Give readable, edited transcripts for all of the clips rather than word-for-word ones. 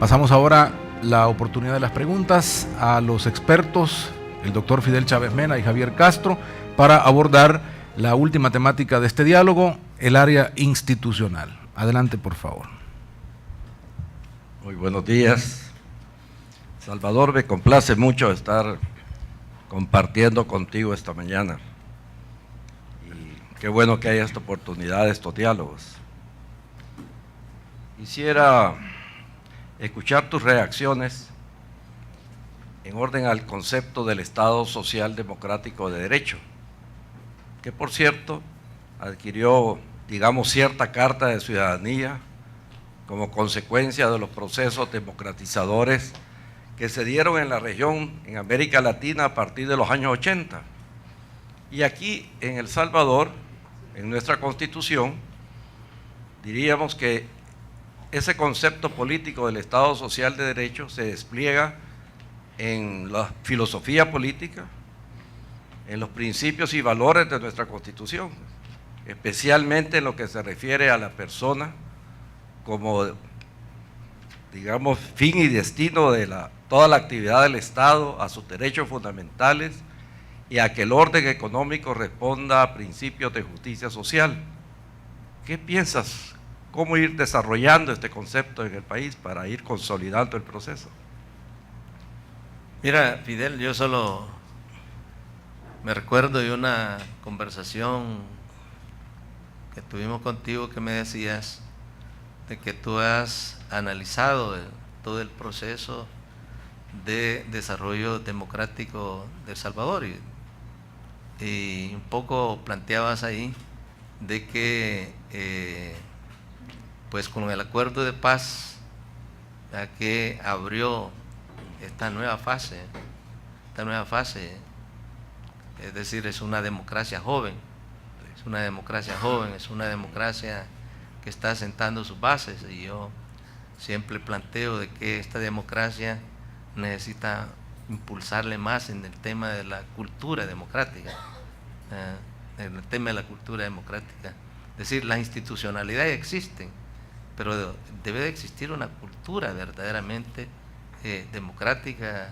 Pasamos ahora la oportunidad de las preguntas a los expertos, el doctor Fidel Chávez Mena y Javier Castro, para abordar la última temática de este diálogo, el área institucional. Adelante, por favor. Muy buenos días. Salvador, me complace mucho estar compartiendo contigo esta mañana. Y qué bueno que haya esta oportunidad de estos diálogos. Quisiera escuchar tus reacciones en orden al concepto del Estado Social Democrático de Derecho, que por cierto adquirió, digamos, cierta carta de ciudadanía como consecuencia de los procesos democratizadores que se dieron en la región, en América Latina, a partir de los años 80. Y aquí en El Salvador, en nuestra Constitución, diríamos que ese concepto político del Estado Social de Derecho se despliega en la filosofía política, en los principios y valores de nuestra Constitución, especialmente en lo que se refiere a la persona como, digamos, fin y destino de toda la actividad del Estado, a sus derechos fundamentales y a que el orden económico responda a principios de justicia social. ¿Qué piensas? ¿Cómo ir desarrollando este concepto en el país para ir consolidando el proceso? Mira, Fidel, yo solo me recuerdo de una conversación que tuvimos contigo que me decías de que tú has analizado todo el proceso de desarrollo democrático de El Salvador y un poco planteabas ahí de que pues con el acuerdo de paz que abrió esta nueva fase, es decir, es una democracia joven, es una democracia que está asentando sus bases, y yo siempre planteo de que esta democracia necesita impulsarle más en el tema de la cultura democrática, es decir, la institucionalidad existe, pero debe de existir una cultura verdaderamente democrática,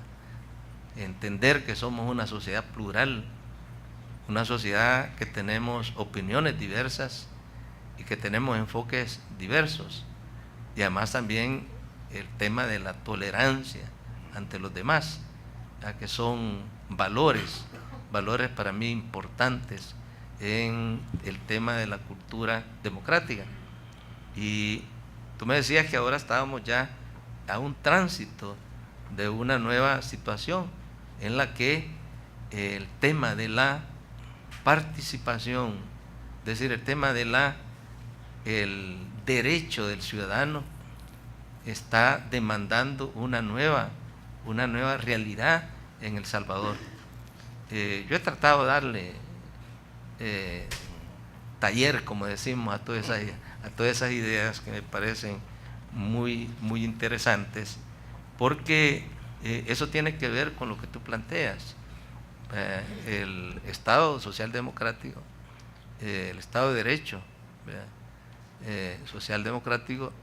entender que somos una sociedad plural, una sociedad que tenemos opiniones diversas y que tenemos enfoques diversos, y además también el tema de la tolerancia ante los demás, que son valores para mí importantes en el tema de la cultura democrática. Y tú me decías que ahora estábamos ya a un tránsito de una nueva situación en la que el tema de la participación, es decir, el tema de el derecho del ciudadano está demandando una nueva realidad en El Salvador. Yo he tratado de darle taller, como decimos, a todas esas ideas que me parecen muy interesantes, porque eso tiene que ver con lo que tú planteas. El Estado social democrático, el Estado de Derecho social democrático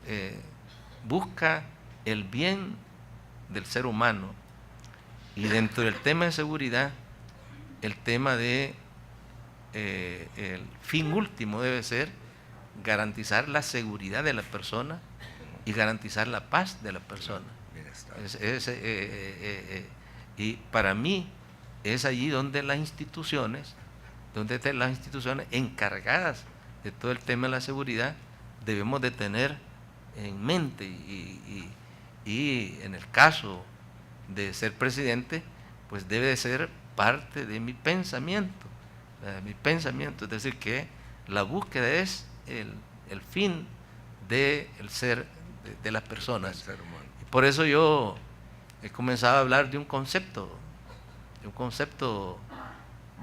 busca el bien del ser humano, y dentro del tema de seguridad, el tema de el fin último debe ser garantizar la seguridad de la persona y garantizar la paz de la persona. Y para mí es allí donde las instituciones encargadas de todo el tema de la seguridad debemos de tener en mente, y en el caso de ser presidente, pues debe de ser parte de mi pensamiento, es decir, que la búsqueda es el fin del ser de las personas. Y por eso yo he comenzado a hablar de un concepto, de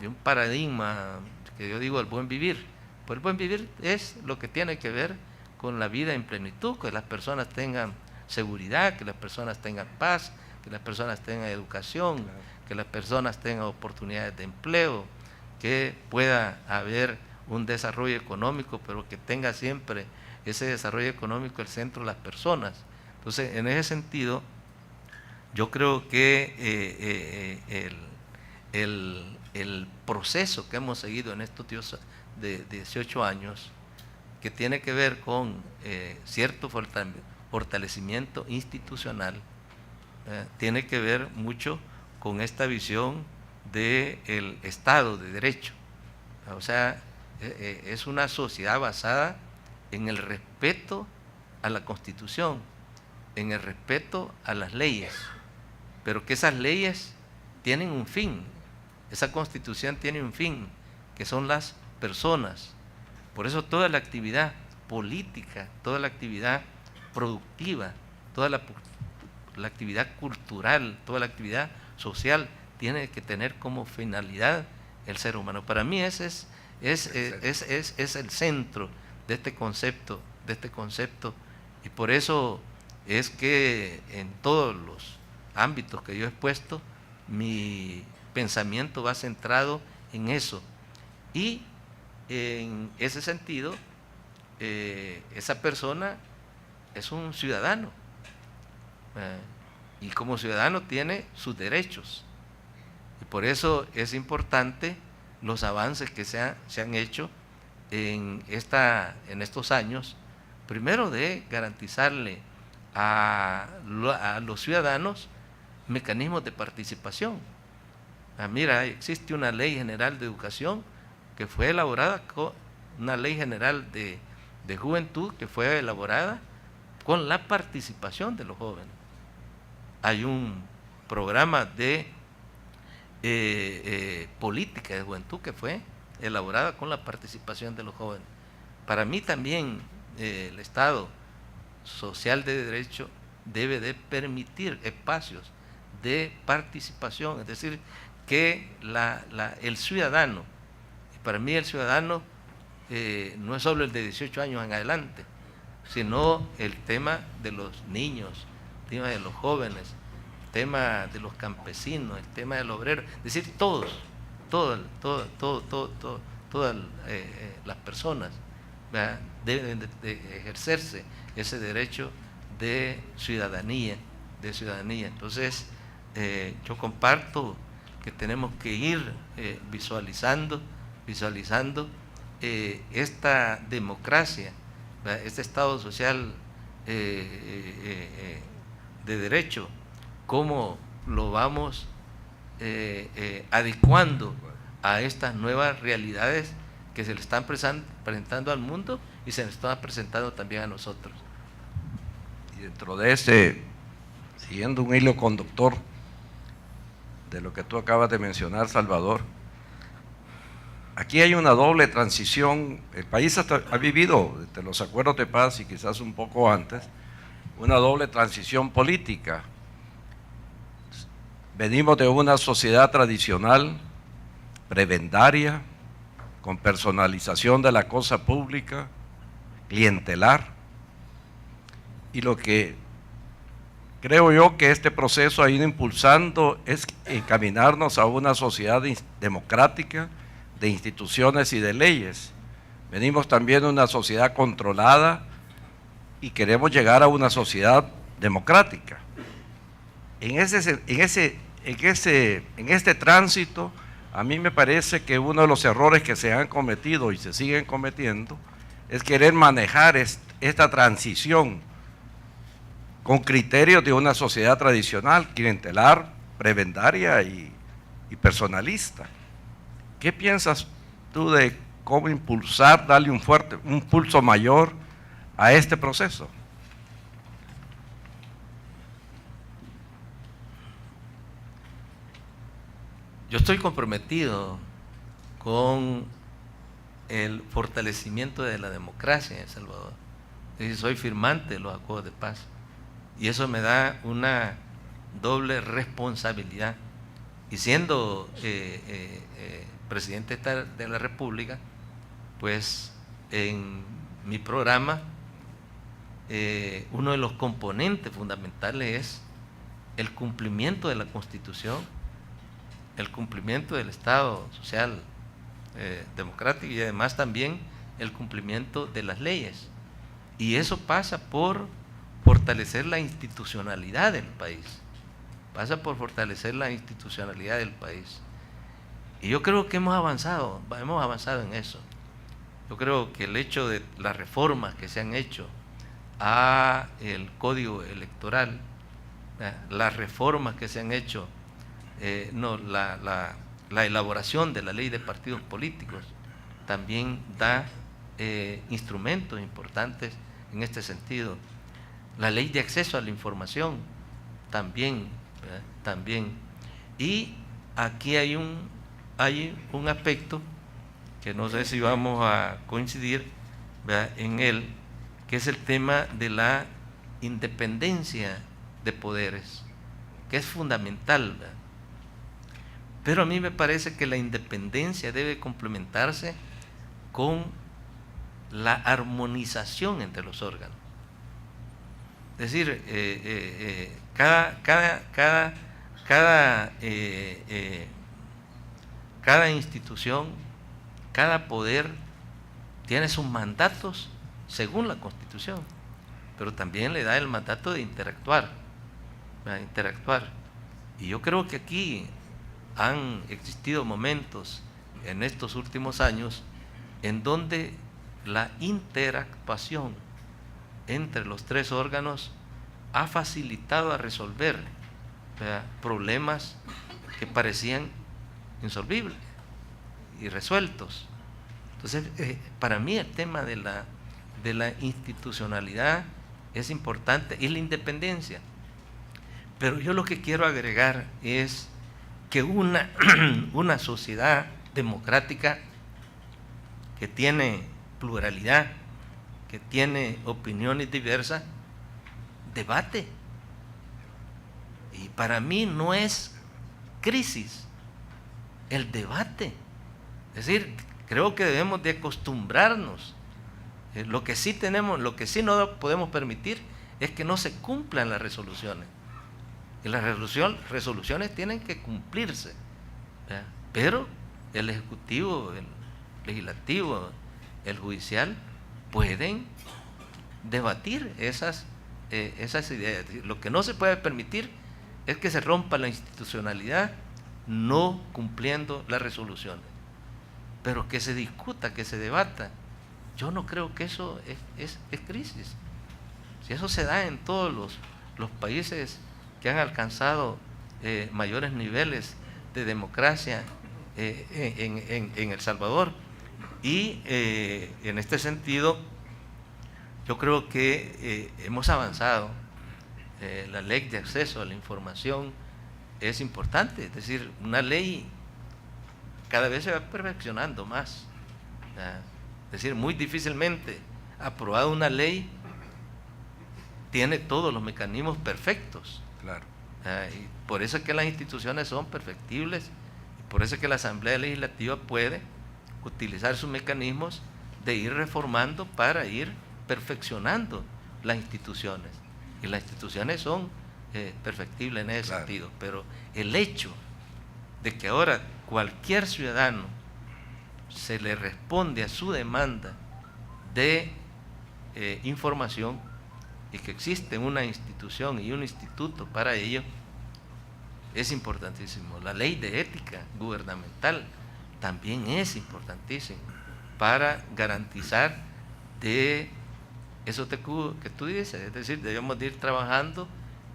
un paradigma que yo digo el buen vivir. Pues el buen vivir es lo que tiene que ver con la vida en plenitud, que las personas tengan seguridad, que las personas tengan paz, que las personas tengan educación, que las personas tengan oportunidades de empleo, que pueda haber un desarrollo económico, pero que tenga siempre ese desarrollo económico el centro de las personas. Entonces, en ese sentido, yo creo que el proceso que hemos seguido en estos 18 años, que tiene que ver con cierto fortalecimiento institucional, tiene que ver mucho con esta visión del Estado de Derecho. O sea, es una sociedad basada en el respeto a la Constitución, en el respeto a las leyes, pero que esas leyes tienen un fin, esa Constitución tiene un fin, que son las personas. Por eso toda la actividad política, toda la actividad productiva, toda la actividad cultural, toda la actividad social tiene que tener como finalidad el ser humano. Para mí ese es el centro de este concepto, y por eso es que en todos los ámbitos que yo he expuesto, mi pensamiento va centrado en eso. Y en ese sentido, esa persona es un ciudadano, y como ciudadano tiene sus derechos, y por eso es importante los avances que se han hecho en estos años, primero de garantizarle a los ciudadanos mecanismos de participación. Mira, existe una ley general de educación que fue elaborada una ley general de juventud que fue elaborada con la participación de los jóvenes. Hay un programa de política de juventud que fue elaborada con la participación de los jóvenes. Para mí también el Estado social de derecho debe de permitir espacios de participación, es decir, que el ciudadano, y para mí el ciudadano no es solo el de 18 años en adelante, sino el tema de los niños, el tema de los jóvenes, el tema de los campesinos, el tema del obrero, es decir, todas las personas, ¿verdad?, deben de ejercerse ese derecho de ciudadanía. Entonces, yo comparto que tenemos que ir visualizando esta democracia, ¿verdad?, este Estado social de derecho, cómo lo vamos adecuando a estas nuevas realidades que se le están presentando al mundo y se nos están presentando también a nosotros. Y dentro de ese, siguiendo un hilo conductor de lo que tú acabas de mencionar, Salvador, aquí hay una doble transición. El país ha vivido, desde los acuerdos de paz y quizás un poco antes, una doble transición política. Venimos de una sociedad tradicional, prebendaria, con personalización de la cosa pública, clientelar, y lo que creo yo que este proceso ha ido impulsando es encaminarnos a una sociedad democrática, de instituciones y de leyes. Venimos también de una sociedad controlada y queremos llegar a una sociedad democrática. En este tránsito, a mí me parece que uno de los errores que se han cometido y se siguen cometiendo es querer manejar esta transición con criterios de una sociedad tradicional, clientelar, prebendaria y personalista. ¿Qué piensas tú de cómo impulsar, darle un pulso mayor a este proceso? Yo estoy comprometido con el fortalecimiento de la democracia en El Salvador. Es decir, soy firmante de los acuerdos de paz. Y eso me da una doble responsabilidad. Y siendo presidente de la República, pues en mi programa uno de los componentes fundamentales es el cumplimiento de la Constitución, el cumplimiento del Estado social democrático y además también el cumplimiento de las leyes. Y eso pasa por fortalecer la institucionalidad del país, pasa por fortalecer la institucionalidad del país. Y yo creo que hemos avanzado en eso. Yo creo que el hecho de las reformas que se han hecho a el código electoral, las reformas que se han hecho, la elaboración de la ley de partidos políticos, también da instrumentos importantes en este sentido. La ley de acceso a la información también, también. Y aquí hay un aspecto que no sé si vamos a coincidir, ¿verdad?, en él, que es el tema de la independencia de poderes, que es fundamental, ¿verdad? Pero a mí me parece que la independencia debe complementarse con la armonización entre los órganos. Es decir, cada institución, cada poder tiene sus mandatos según la Constitución, pero también le da el mandato de interactuar. Y yo creo que aquí han existido momentos en estos últimos años en donde la interactuación entre los tres órganos ha facilitado a resolver, ¿verdad?, problemas que parecían insolubles y resueltos. Entonces, para mí el tema de la institucionalidad es importante y la independencia. Pero yo lo que quiero agregar es que una sociedad democrática que tiene pluralidad, que tiene opiniones diversas, debate. Y para mí no es crisis el debate. Es decir, creo que debemos de acostumbrarnos. Lo que sí no podemos permitir es que no se cumplan las resoluciones. Y las resoluciones tienen que cumplirse, ¿verdad? Pero el Ejecutivo, el Legislativo, el Judicial pueden debatir esas ideas. Lo que no se puede permitir es que se rompa la institucionalidad no cumpliendo las resoluciones. Pero que se discuta, que se debata, yo no creo que eso es crisis. Si eso se da en todos los países que han alcanzado mayores niveles de democracia en El Salvador. Y en este sentido, yo creo que hemos avanzado. La ley de acceso a la información es importante, es decir, una ley cada vez se va perfeccionando más. Es decir, muy difícilmente aprobada una ley tiene todos los mecanismos perfectos. Claro. Y por eso es que las instituciones son perfectibles, y por eso es que la Asamblea Legislativa puede utilizar sus mecanismos de ir reformando para ir perfeccionando las instituciones. Y las instituciones son perfectibles en ese sentido. Pero el hecho de que ahora cualquier ciudadano se le responde a su demanda de información, y que existe una institución y un instituto para ello, es importantísimo. La ley de ética gubernamental también es importantísima para garantizar de eso que tú dices, es decir, debemos de ir trabajando,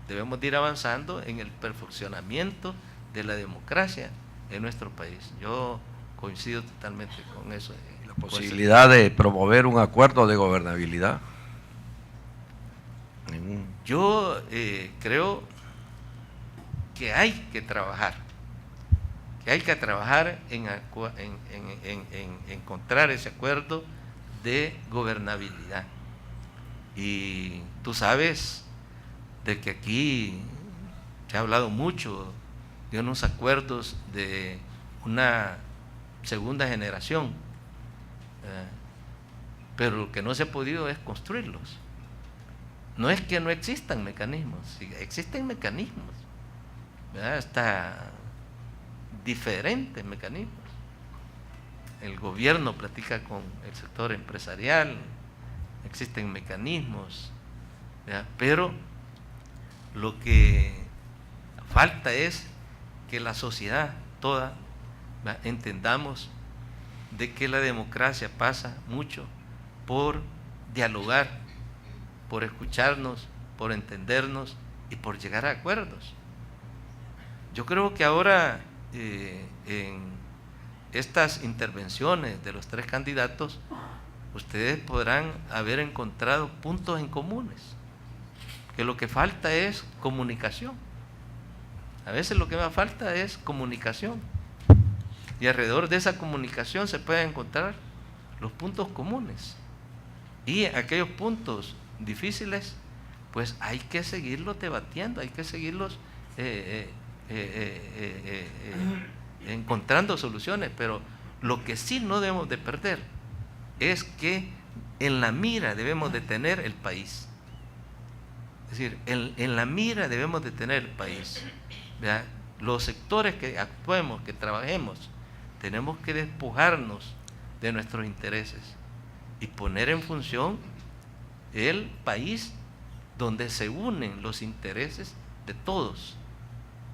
debemos de ir avanzando en el perfeccionamiento de la democracia en nuestro país. Yo coincido totalmente con eso. La posibilidad de promover un acuerdo de gobernabilidad. Yo creo que hay que trabajar en encontrar ese acuerdo de gobernabilidad. Y tú sabes de que aquí se ha hablado mucho de unos acuerdos de una segunda generación, pero lo que no se ha podido es construirlos. No es que no existan mecanismos, existen mecanismos, ¿verdad? Hasta diferentes mecanismos. El gobierno platica con el sector empresarial, existen mecanismos, ¿verdad? Pero lo que falta es que la sociedad toda, ¿verdad?, entendamos de que la democracia pasa mucho por dialogar, por escucharnos, por entendernos y por llegar a acuerdos. Yo creo que ahora en estas intervenciones de los tres candidatos, ustedes podrán haber encontrado puntos en comunes, que lo que falta es comunicación. A veces lo que más falta es comunicación, y alrededor de esa comunicación se pueden encontrar los puntos comunes, y aquellos puntos difíciles pues hay que seguirlos debatiendo, hay que seguirlos encontrando soluciones. Pero lo que sí no debemos de perder es que en la mira debemos de tener el país. Es decir, en la mira debemos de tener el país, ¿verdad? Los sectores que actuemos, que trabajemos, tenemos que despojarnos de nuestros intereses y poner en función el país donde se unen los intereses de todos.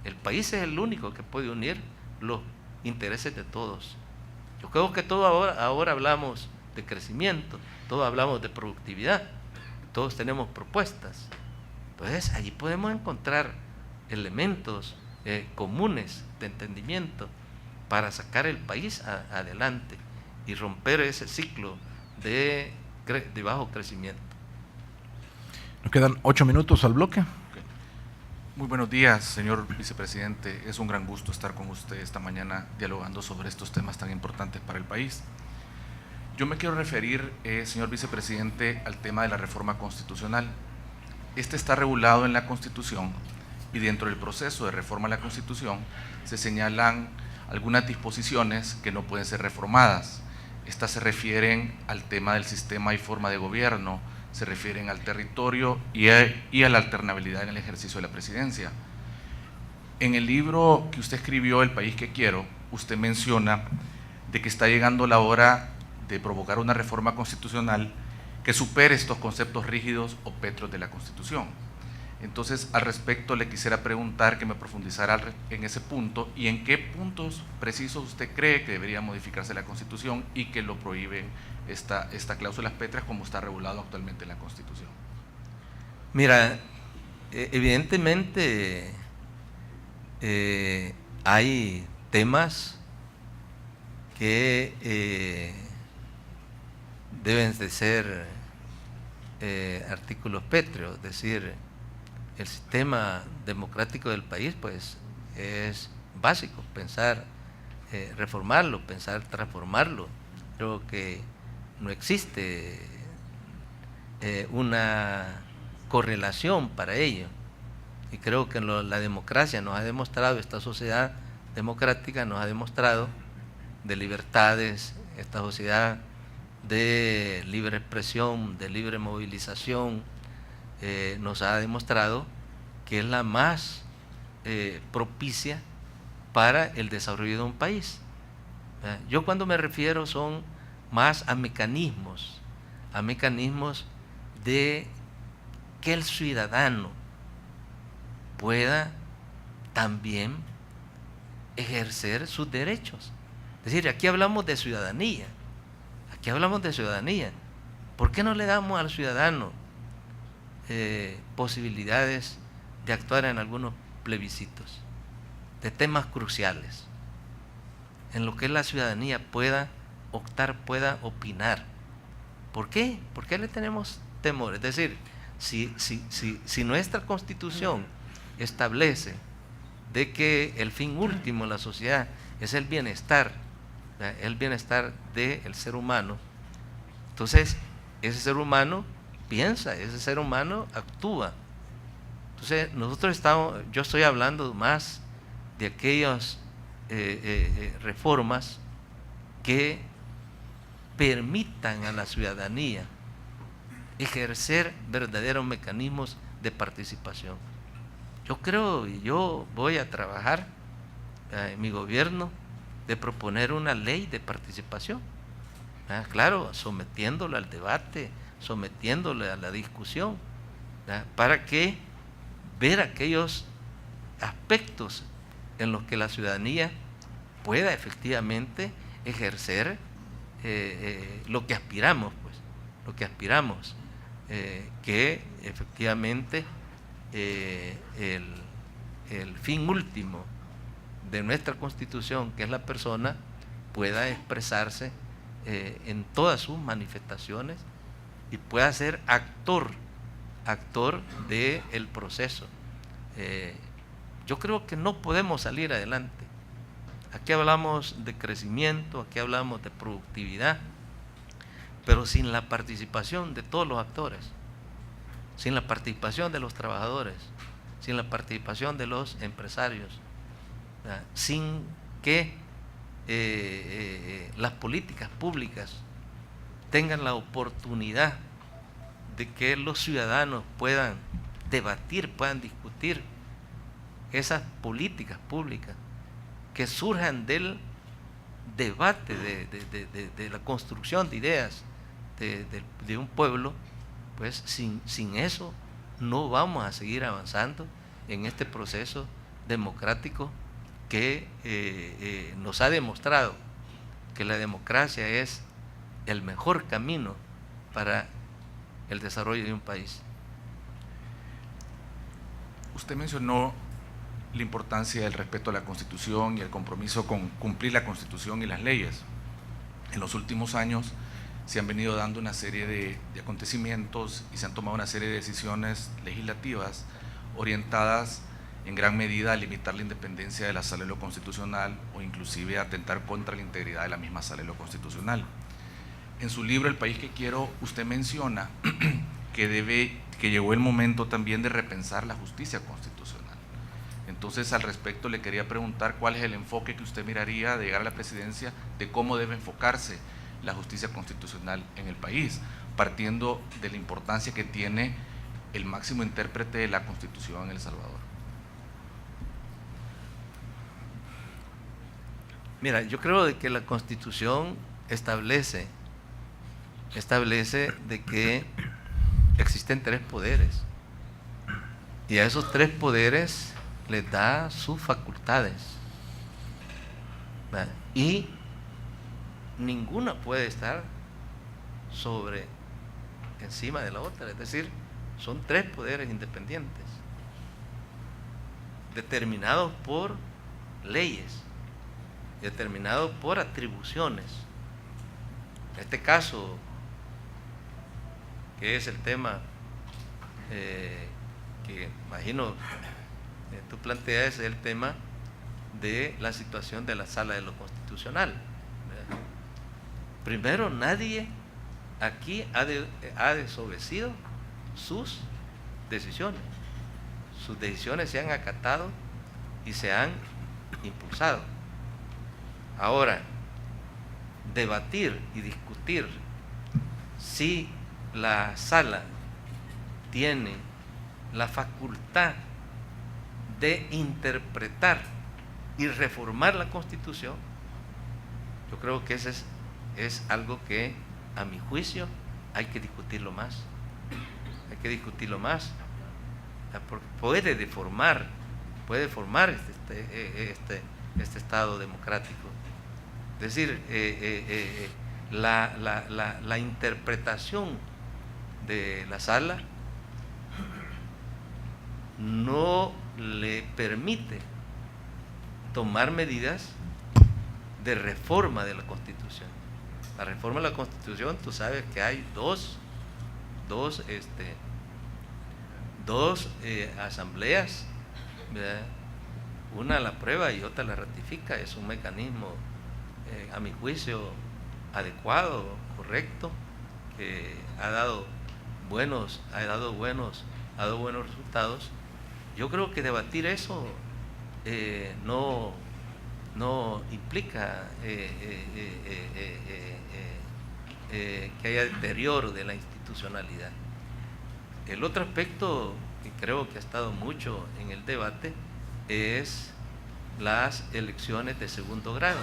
El país es el único que puede unir los intereses de todos. Yo creo que ahora hablamos de crecimiento, todos hablamos de productividad, todos tenemos propuestas. Entonces allí podemos encontrar elementos comunes de entendimiento para sacar el país adelante y romper ese ciclo de bajo crecimiento. Nos quedan 8 minutos al bloque. Muy buenos días, señor vicepresidente. Es un gran gusto estar con usted esta mañana dialogando sobre estos temas tan importantes para el país. Yo me quiero referir, señor vicepresidente, al tema de la reforma constitucional. Este está regulado en la Constitución y dentro del proceso de reforma a la Constitución se señalan algunas disposiciones que no pueden ser reformadas. Estas se refieren al tema del sistema y forma de gobierno, se refieren al territorio y a la alternabilidad en el ejercicio de la presidencia. En el libro que usted escribió, El país que quiero, usted menciona de que está llegando la hora de provocar una reforma constitucional que supere estos conceptos rígidos o pétreos de la Constitución. Entonces, al respecto, le quisiera preguntar que me profundizara en ese punto y en qué puntos precisos usted cree que debería modificarse la Constitución y que lo prohíben esta cláusulas pétreas como está regulado actualmente en la Constitución. Mira, evidentemente hay temas que deben de ser artículos pétreos, es decir, el sistema democrático del país pues es básico, pensar reformarlo, pensar transformarlo. Creo que no existe una correlación para ello, y creo que la democracia nos ha demostrado, esta sociedad democrática nos ha demostrado de libertades, esta sociedad de libre expresión, de libre movilización, nos ha demostrado que es la más propicia para el desarrollo de un país. Yo cuando me refiero son más a mecanismos de que el ciudadano pueda también ejercer sus derechos. Es decir, aquí hablamos de ciudadanía, ¿Por qué no le damos al ciudadano posibilidades de actuar en algunos plebiscitos, de temas cruciales, en lo que la ciudadanía pueda optar, pueda opinar? ¿Por qué? ¿Por qué le tenemos temor? Es decir, si nuestra Constitución establece de que el fin último de la sociedad es el bienestar del ser humano, entonces ese ser humano piensa, ese ser humano actúa. Entonces yo estoy hablando más de aquellas reformas que permitan a la ciudadanía ejercer verdaderos mecanismos de participación. Yo creo, y yo voy a trabajar en mi gobierno de proponer una ley de participación, claro, sometiéndolo al debate, sometiéndolo a la discusión, ¿verdad? Para que ver aquellos aspectos en los que la ciudadanía pueda efectivamente ejercer lo que aspiramos, pues, lo que aspiramos, que efectivamente el fin último de nuestra Constitución, que es la persona, pueda expresarse en todas sus manifestaciones y pueda ser actor del proceso. Yo creo que no podemos salir adelante. Aquí hablamos de crecimiento, aquí hablamos de productividad, pero sin la participación de todos los actores, sin la participación de los trabajadores, sin la participación de los empresarios, ¿verdad? Sin que las políticas públicas tengan la oportunidad de que los ciudadanos puedan debatir, puedan discutir esas políticas públicas que surjan del debate, de la construcción de ideas de un pueblo, pues sin eso no vamos a seguir avanzando en este proceso democrático que nos ha demostrado que la democracia es el mejor camino para el desarrollo de un país. Usted mencionó la importancia del respeto a la Constitución y el compromiso con cumplir la Constitución y las leyes. En los últimos años se han venido dando una serie de acontecimientos y se han tomado una serie de decisiones legislativas orientadas en gran medida a limitar la independencia de la Sala de lo Constitucional o inclusive a atentar contra la integridad de la misma Sala de lo Constitucional. En su libro El País que Quiero, usted menciona que llegó el momento también de repensar la justicia constitucional. Entonces, al respecto, le quería preguntar cuál es el enfoque que usted miraría de llegar a la presidencia de cómo debe enfocarse la justicia constitucional en el país, partiendo de la importancia que tiene el máximo intérprete de la Constitución en El Salvador. Mira, yo creo de que la Constitución establece de que existen tres poderes y a esos tres poderes les da sus facultades, ¿verdad? Y ninguna puede estar encima de la otra, es decir, son tres poderes independientes determinados por leyes, determinados por atribuciones. En este caso, que es el tema que imagino tú planteas, es el tema de la situación de la Sala de lo Constitucional, ¿verdad? Primero, nadie aquí ha desobedecido sus decisiones. Sus decisiones se han acatado y se han impulsado. Ahora, debatir y discutir si la Sala tiene la facultad de interpretar y reformar la Constitución, yo creo que ese es algo que, a mi juicio, hay que discutirlo más. Hay que discutirlo más, porque puede deformar este Estado democrático. Es decir, la interpretación de la Sala no le permite tomar medidas de reforma de la Constitución. La reforma de la Constitución, tú sabes que hay dos asambleas, ¿verdad? Una la aprueba y otra la ratifica. Es un mecanismo, a mi juicio, adecuado, correcto, que ha dado buenos resultados. Yo creo que debatir eso no implica que haya deterioro de la institucionalidad. El otro aspecto que creo que ha estado mucho en el debate es las elecciones de segundo grado.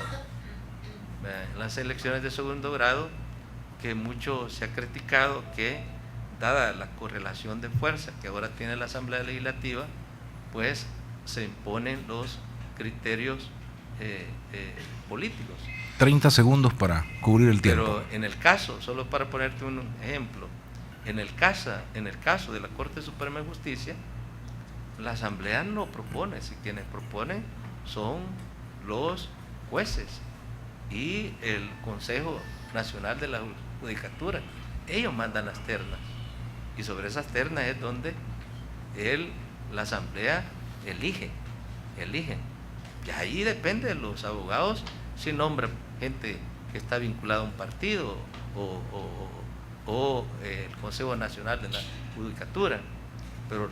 Las elecciones de segundo grado, que mucho se ha criticado que dada la correlación de fuerza que ahora tiene la Asamblea Legislativa, pues se imponen los criterios políticos. 30 segundos para cubrir el tiempo. Pero en el caso, solo para ponerte un ejemplo, en el caso de la Corte Suprema de Justicia, la Asamblea no propone, si quienes proponen son los jueces y el Consejo Nacional de la Judicatura. Ellos mandan las ternas y sobre esas ternas es donde la Asamblea elige. Y ahí depende de los abogados si nombran gente que está vinculada a un partido o el Consejo Nacional de la Judicatura, pero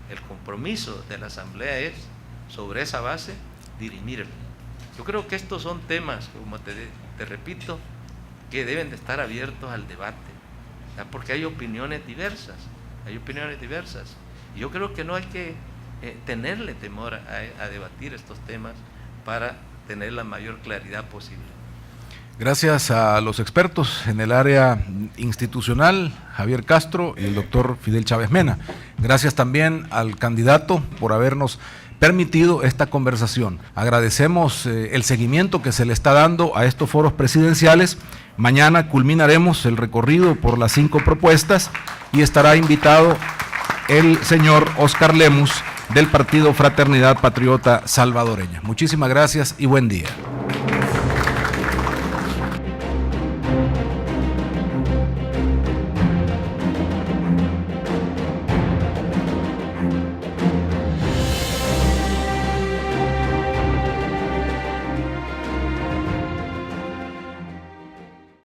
el compromiso de la Asamblea es, sobre esa base, dirimirlo. Yo creo que estos son temas, como te repito, que deben de estar abiertos al debate, ¿ya? Porque hay opiniones diversas, y yo creo que no hay que tenerle temor a debatir estos temas para tener la mayor claridad posible. Gracias a los expertos en el área institucional, Javier Castro y el doctor Fidel Chávez Mena. Gracias también al candidato por habernos permitido esta conversación. Agradecemos el seguimiento que se le está dando a estos foros presidenciales. Mañana culminaremos el recorrido por las 5 propuestas y estará invitado el señor Oscar Lemus del Partido Fraternidad Patriota Salvadoreña. Muchísimas gracias y buen día.